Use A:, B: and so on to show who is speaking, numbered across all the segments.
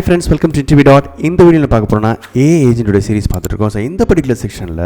A: Friends, welcome to InterviewDOT. இந்த வீடியோல பார்க்க போறோம்னா AI ஏஜென்ட்டோட சீரிஸ் பார்த்துட்டு இருக்கோம். ஸோ இந்த பர்టిక్యులர் செக்ஷன்ல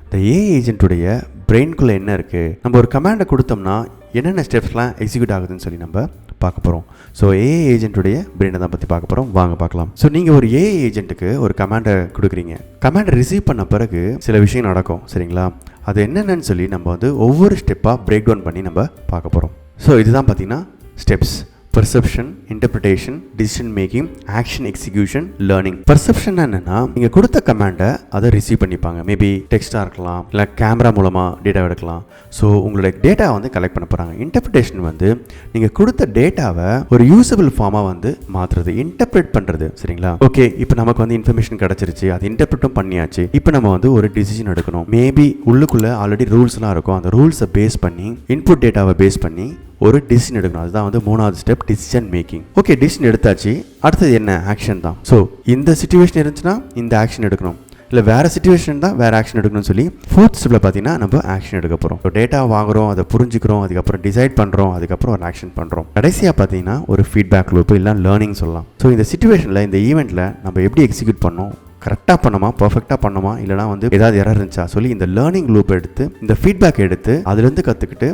A: இந்த AI ஏஜென்ட்டுடைய பிரெயின்குள்ள என்ன இருக்கு, நம்ம ஒரு கமாண்டை கொடுத்தோம்னா என்னென்ன ஸ்டெப்ஸ்லாம் எக்ஸிக்யூட் ஆகுதுன்னு சொல்லி நம்ம பார்க்க போகிறோம். ஸோ AI ஏஜென்ட்டுடைய பிரெயினை தான் பற்றி பார்க்க போகிறோம். வாங்க பார்க்கலாம். ஸோ நீங்கள் ஒரு AI ஏஜென்ட்டுக்கு ஒரு கமாண்டை கொடுக்குறீங்க. கமாண்டை ரிசீவ் பண்ண பிறகு சில விஷயம் நடக்கும், சரிங்களா? அது என்னென்னு சொல்லி நம்ம வந்து ஒவ்வொரு ஸ்டெப்பாக பிரேக் டவுன் பண்ணி நம்ம பார்க்க போகிறோம். ஸோ இதுதான் பார்த்தீங்கன்னா steps: perception, interpretation, decision making, action, execution, learning. Perception என்னன்னா, நீங்க கொடுத்த கமாண்டை அதை ரிசீவ் பண்ணிப்பாங்க. மேபி டெக்ஸ்டா இருக்கலாம், இல்லை கேமரா மூலமா டேட்டா எடுக்கலாம். ஸோ உங்களோட டேட்டா வந்து கலெக்ட் பண்ண போறாங்க. இன்டர்பிரிட்டேஷன் வந்து நீங்க கொடுத்த டேட்டாவை ஒரு யூசபிள் ஃபார்மா வந்து மாத்துறது, இன்டர்பிரேட் பண்றது, சரிங்களா? ஓகே, இப்போ நமக்கு வந்து இன்ஃபர்மேஷன் கிடைச்சிருச்சு, அது இன்டர்பிரேட்டும் பண்ணியாச்சு. இப்போ நம்ம வந்து ஒரு டிசிஷன் எடுக்கணும். மேபி உள்ளுக்குள்ள ஆல்ரெடி ரூல்ஸ்லாம் இருக்கும். அந்த ரூல்ஸை பேஸ் பண்ணி, இன்புட் டேட்டாவை பேஸ் பண்ணி ஒரு டிசிஷன் எடுக்கணும். அதுதான் வந்து மூணாவது step, decision making. Okay, decision எடுத்தாச்சு. அடுத்தது என்ன? ஆக்ஷன் தான். ஸோ இந்த சிச்சுவேஷன் இருந்துச்சுன்னா இந்த ஆக்ஷன் எடுக்கணும், இல்லை வேறு சிச்சுவேஷன் தான் வேறு ஆக்ஷன் எடுக்கணும்னு சொல்லி ஃபோர்த் ஸ்டெப்பில் பார்த்தீங்கன்னா நம்ம ஆக்ஷன் எடுக்க போகிறோம். ஸோ டேட்டா வாங்குகிறோம், அதை புரிஞ்சுக்கிறோம், அதுக்கப்புறம் டிசைட் பண்ணுறோம், அதுக்கப்புறம் ஒரு ஆக்ஷன் பண்ணுறோம். கடைசியாக பார்த்தீங்கன்னா ஒரு ஃபீட்பேக் லூப் இல்லை லேர்னிங் சொல்லலாம். ஸோ இந்த சிச்சுவேஷனில், இந்த ஈவெண்ட்டில் நம்ம எப்படி எக்ஸிக்யூட் பண்ணோம், கரெக்டாக பண்ணோமா, பர்ஃபெக்டாக பண்ணோமா, இல்லைனா வந்து ஏதாவது எரர் இருந்துச்சா சொல்லி இந்த லேர்னிங் லூப் எடுத்து, இந்த ஃபீட்பேக் எடுத்து அதுலேருந்து கற்றுக்கிட்டு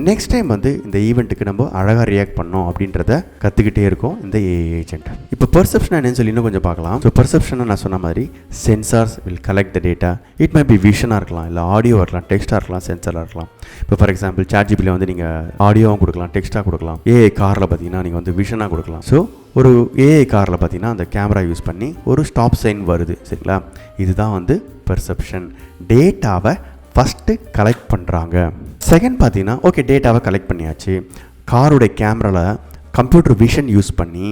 A: நெக்ஸ்ட் டைம் வந்து இந்த ஈவெண்ட்டுக்கு நம்ம அழகாக ரியாக்ட் பண்ணோம் அப்படின்றத கற்றுக்கிட்டே இருக்கும் இந்த AI ஏஜென்ட். இப்போ பெர்செப்ஷன் என்னன்னு சொல்லி இன்னும் கொஞ்சம் பார்க்கலாம். ஸோ பெர்செப்ஷன் நான் சொன்ன மாதிரி sensors will collect the data. It may be விஷனாக இருக்கலாம், இல்லை ஆடியோவாக இருக்கலாம், டெக்ஸ்ட்டாக இருக்கலாம், சென்சாராக இருக்கலாம். இப்போ ஃபார் எக்ஸாம்பிள் ChatGPTல வந்து நீங்கள் ஆடியோவும் கொடுக்கலாம், டெக்ஸ்ட்டாக கொடுக்கலாம். AI காரில் பார்த்தீங்கன்னா நீங்கள் வந்து விஷனாக கொடுக்கலாம். ஸோ ஒரு AI காரில் பார்த்தீங்கன்னா அந்த கேமரா யூஸ் பண்ணி ஒரு ஸ்டாப் சைன் வருது, சரிங்களா? இதுதான் வந்து பெர்செப்ஷன். டேட்டாவை ஃபஸ்ட்டு கலெக்ட் பண்ணுறாங்க. செகண்ட் பார்த்தீங்கன்னா, ஓகே, டேட்டாவை கலெக்ட் பண்ணியாச்சு. காரோடைய கேமராவில் கம்ப்யூட்டர் விஷன் யூஸ் பண்ணி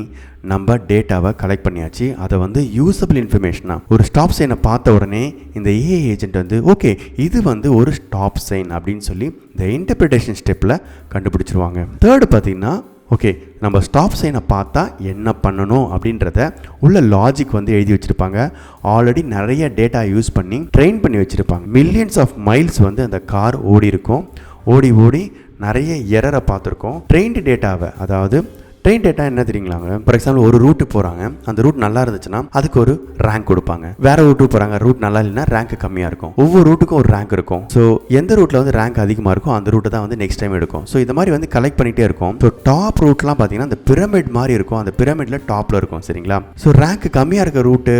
A: நம்ம டேட்டாவை கலெக்ட் பண்ணியாச்சு. அதை வந்து யூஸபிள் இன்ஃபர்மேஷனாக ஒரு ஸ்டாப் சைனை பார்த்த உடனே இந்த AI ஏஜென்ட் வந்து ஓகே, இது வந்து ஒரு ஸ்டாப் சைன் அப்படின்னு சொல்லி இந்த இன்டர்பிரிட்டேஷன் ஸ்டெப்பில் கண்டுபிடிச்சிருவாங்க. தேர்டு பார்த்தீங்கன்னா, ஓகே, நம்ம ஸ்டாப் சைனை பார்த்தா என்ன பண்ணணும் அப்படின்றத உள்ள லாஜிக் வந்து எழுதி வச்சுருப்பாங்க. ஆல்ரெடி நிறைய டேட்டா யூஸ் பண்ணி ட்ரெயின் பண்ணி வச்சுருப்பாங்க. மில்லியன்ஸ் ஆஃப் மைல்ஸ் வந்து அந்த கார் ஓடி இருக்கும். ஓடி நிறைய எரரை பார்த்துருக்கோம். ட்ரெயின்டு டேட்டாவை, அதாவது ட்ரெயின் டேட்டா என்ன தெரியுங்களாங்க? ஃபார் எக்ஸாம்பிள் ஒரு ரூட்டு போகிறாங்க, அந்த ரூட் நல்லா இருந்துச்சுன்னா அதுக்கு ஒரு ரேங்க் கொடுப்பாங்க. வேறு ரூட்டுக்கு போகிறாங்க, ரூட் நல்லா இல்லைன்னா ரேங்க் கம்மியாக இருக்கும். ஒவ்வொரு ரூட்டுக்கும் ஒரு ரேங்க் இருக்கும். ஸோ எந்த ரூட்டில் வந்து ரேங்க் அதிகமாக இருக்கும் அந்த ரூட்டை தான் வந்து நெக்ஸ்ட் டைம் எடுக்கும். ஸோ இந்த மாதிரி வந்து கலெக்ட் பண்ணிகிட்டே இருக்கும். ஸோ டாப் ரூட்லாம் பார்த்தீங்கன்னா அந்த பிரமிட் மாதிரி இருக்கும், அந்த பிரமிடில் டாப்பில் இருக்கும், சரிங்களா? ஸோ ரேங்க் கம்மியாக இருக்க ரூட்டு,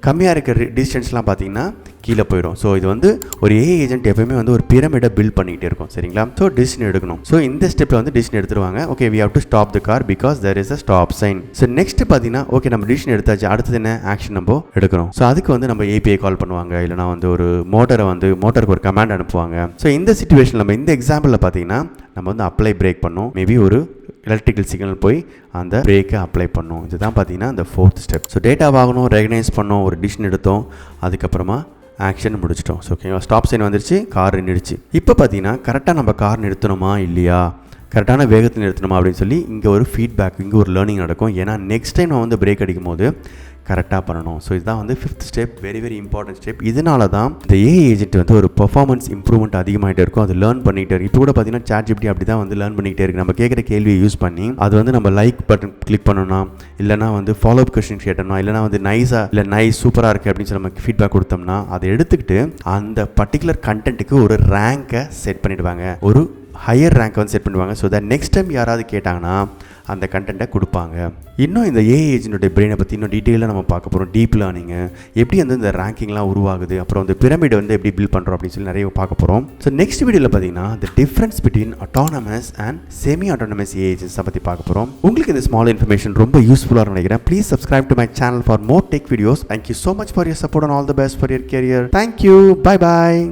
A: கம்மியாக இருக்க டிஸ்டன்ஸ்லாம் பார்த்தீங்கன்னா கீழே போயிடும். ஸோ இது வந்து ஒரு AI ஏஜென்ட் எப்பவுமே வந்து ஒரு பிரமிடை பில்ட் பண்ணிகிட்டே இருக்கும், சரிங்களா? ஸோ டிசிஷன் எடுக்கணும். ஸோ இந்த ஸ்டெப்பில் வந்து டிசிஷன் எடுத்துருவாங்க. Okay, we have to stop the car because there is a stop sign. So next பார்த்தீங்கன்னா, ஓகே, நம்ம டிசிஷன் எடுத்தாச்சு, அடுத்தது என்ன ஆக்ஷன் நம்ம எடுக்கணும். ஸோ அதுக்கு வந்து நம்ம API கால் பண்ணுவாங்க, இல்லைனா வந்து ஒரு மோட்டருக்கு ஒரு கமாண்ட் அனுப்புவாங்க. ஸோ இந்த சிச்சுவேஷன் நம்ம இந்த எக்ஸாம்பிளில் பார்த்தீங்கன்னா நம்ம வந்து அப்ளை பிரேக் பண்ணோம். மேபி ஒரு எலக்ட்ரிக்கல் சிக்னல் போய் அந்த பிரேக்கை அப்ளை பண்ணோம். இதுதான் பார்த்தீங்கன்னா இந்த ஃபோர்த் ஸ்டெப். ஸோ டேட்டா வாங்கணும், ரெகனைஸ் பண்ணோம், ஒரு டிசிஷன் எடுத்தோம், அதுக்கப்புறமா ஆக்ஷன் முடிச்சிட்டோம். ஸோ ஓகேவா, ஸ்டாப் சைன் வந்துருச்சு, கார் நின்றுச்சு. இப்போ பார்த்தீங்கன்னா கரெக்டாக நம்ம கார் நிறுத்தணுமா இல்லையா, கரெக்டான வேகத்தில் நிறுத்தணுமா அப்படின்னு சொல்லி இங்கே ஒரு ஃபீட்பேக், இங்கே ஒரு லேர்னிங் நடக்கும். ஏன்னா நெக்ஸ்ட் டைம் நம்ம வந்து பிரேக் அடிக்கும் போது கரெக்டாக பண்ணணும். ஸோ இதுதான் வந்து fifth step, very very important step. இதனால தான் இந்த AI ஏஜென்ட் வந்து ஒரு பெர்ஃபார்மன்ஸ் இம்ப்ரூவ்மெண்ட் அதிகமாகிட்டே இருக்கும். அது லேர்ன் பண்ணிகிட்டே இருக்கும். இப்போ கூட பார்த்தீங்கன்னா ChatGPT அப்படி தான் வந்து லேர்ன் பண்ணிகிட்டே இருக்குது. நம்ம கேட்குற கேள்வியை யூஸ் பண்ணி அது வந்து நம்ம லைக் பட்டன் கிளிக் பண்ணணும்னா, இல்லைனா வந்து ஃபாலோ அப் கொஸ்டின் கேட்டோம்னா, இல்லைனா வந்து நைஸாக இல்லை நைஸ் சூப்பராக இருக்குது அப்படின்னு சொல்லி நமக்கு ஃபீட்பேக் கொடுத்தோம்னா அதை எடுத்துக்கிட்டு அந்த பர்டிகுலர் கண்டென்ட்டுக்கு ஒரு ரேங்கை செட் பண்ணிவிடுவாங்க, ஒரு ஹையர் ரேங்க் வந்து செட் பண்ணுவாங்க. ஸோ தட் நெக்ஸ்ட் டைம் யாராவது கேட்டாங்கன்னா அந்த கண்டென்ட்டை கொடுப்பாங்க. இன்னும் இந்த AI ஏஜென்ட்டோட பிரெயினை பற்றி இன்னும் டீட்டெயிலாக நம்ம பார்க்க போகிறோம். டீப் லேர்னிங்கு எப்படி வந்து இந்த ரேங்கிங்லாம் உருவாகுது, அப்புறம் வந்து பிரமிட் வந்து எப்படி பில்ட் பண்ணுறோம் அப்படின்னு சொல்லி நிறைய பார்க்க போகிறோம். ஸோ நெக்ஸ்ட் வீடியோவில் பார்த்தீங்கன்னா the difference between autonomous and semi autonomous AI ஏஜென்ட்ஸை பற்றி பார்க்க போகிறோம். உங்களுக்கு இந்த ஸ்மால் இன்ஃபர்மேஷன் ரொம்ப யூஸ்ஃபுல்லாக நினைக்கிறேன். Please subscribe to my channel for more tech videos. Thank you so much for your support and all the best for your career. Thank you, bye bye.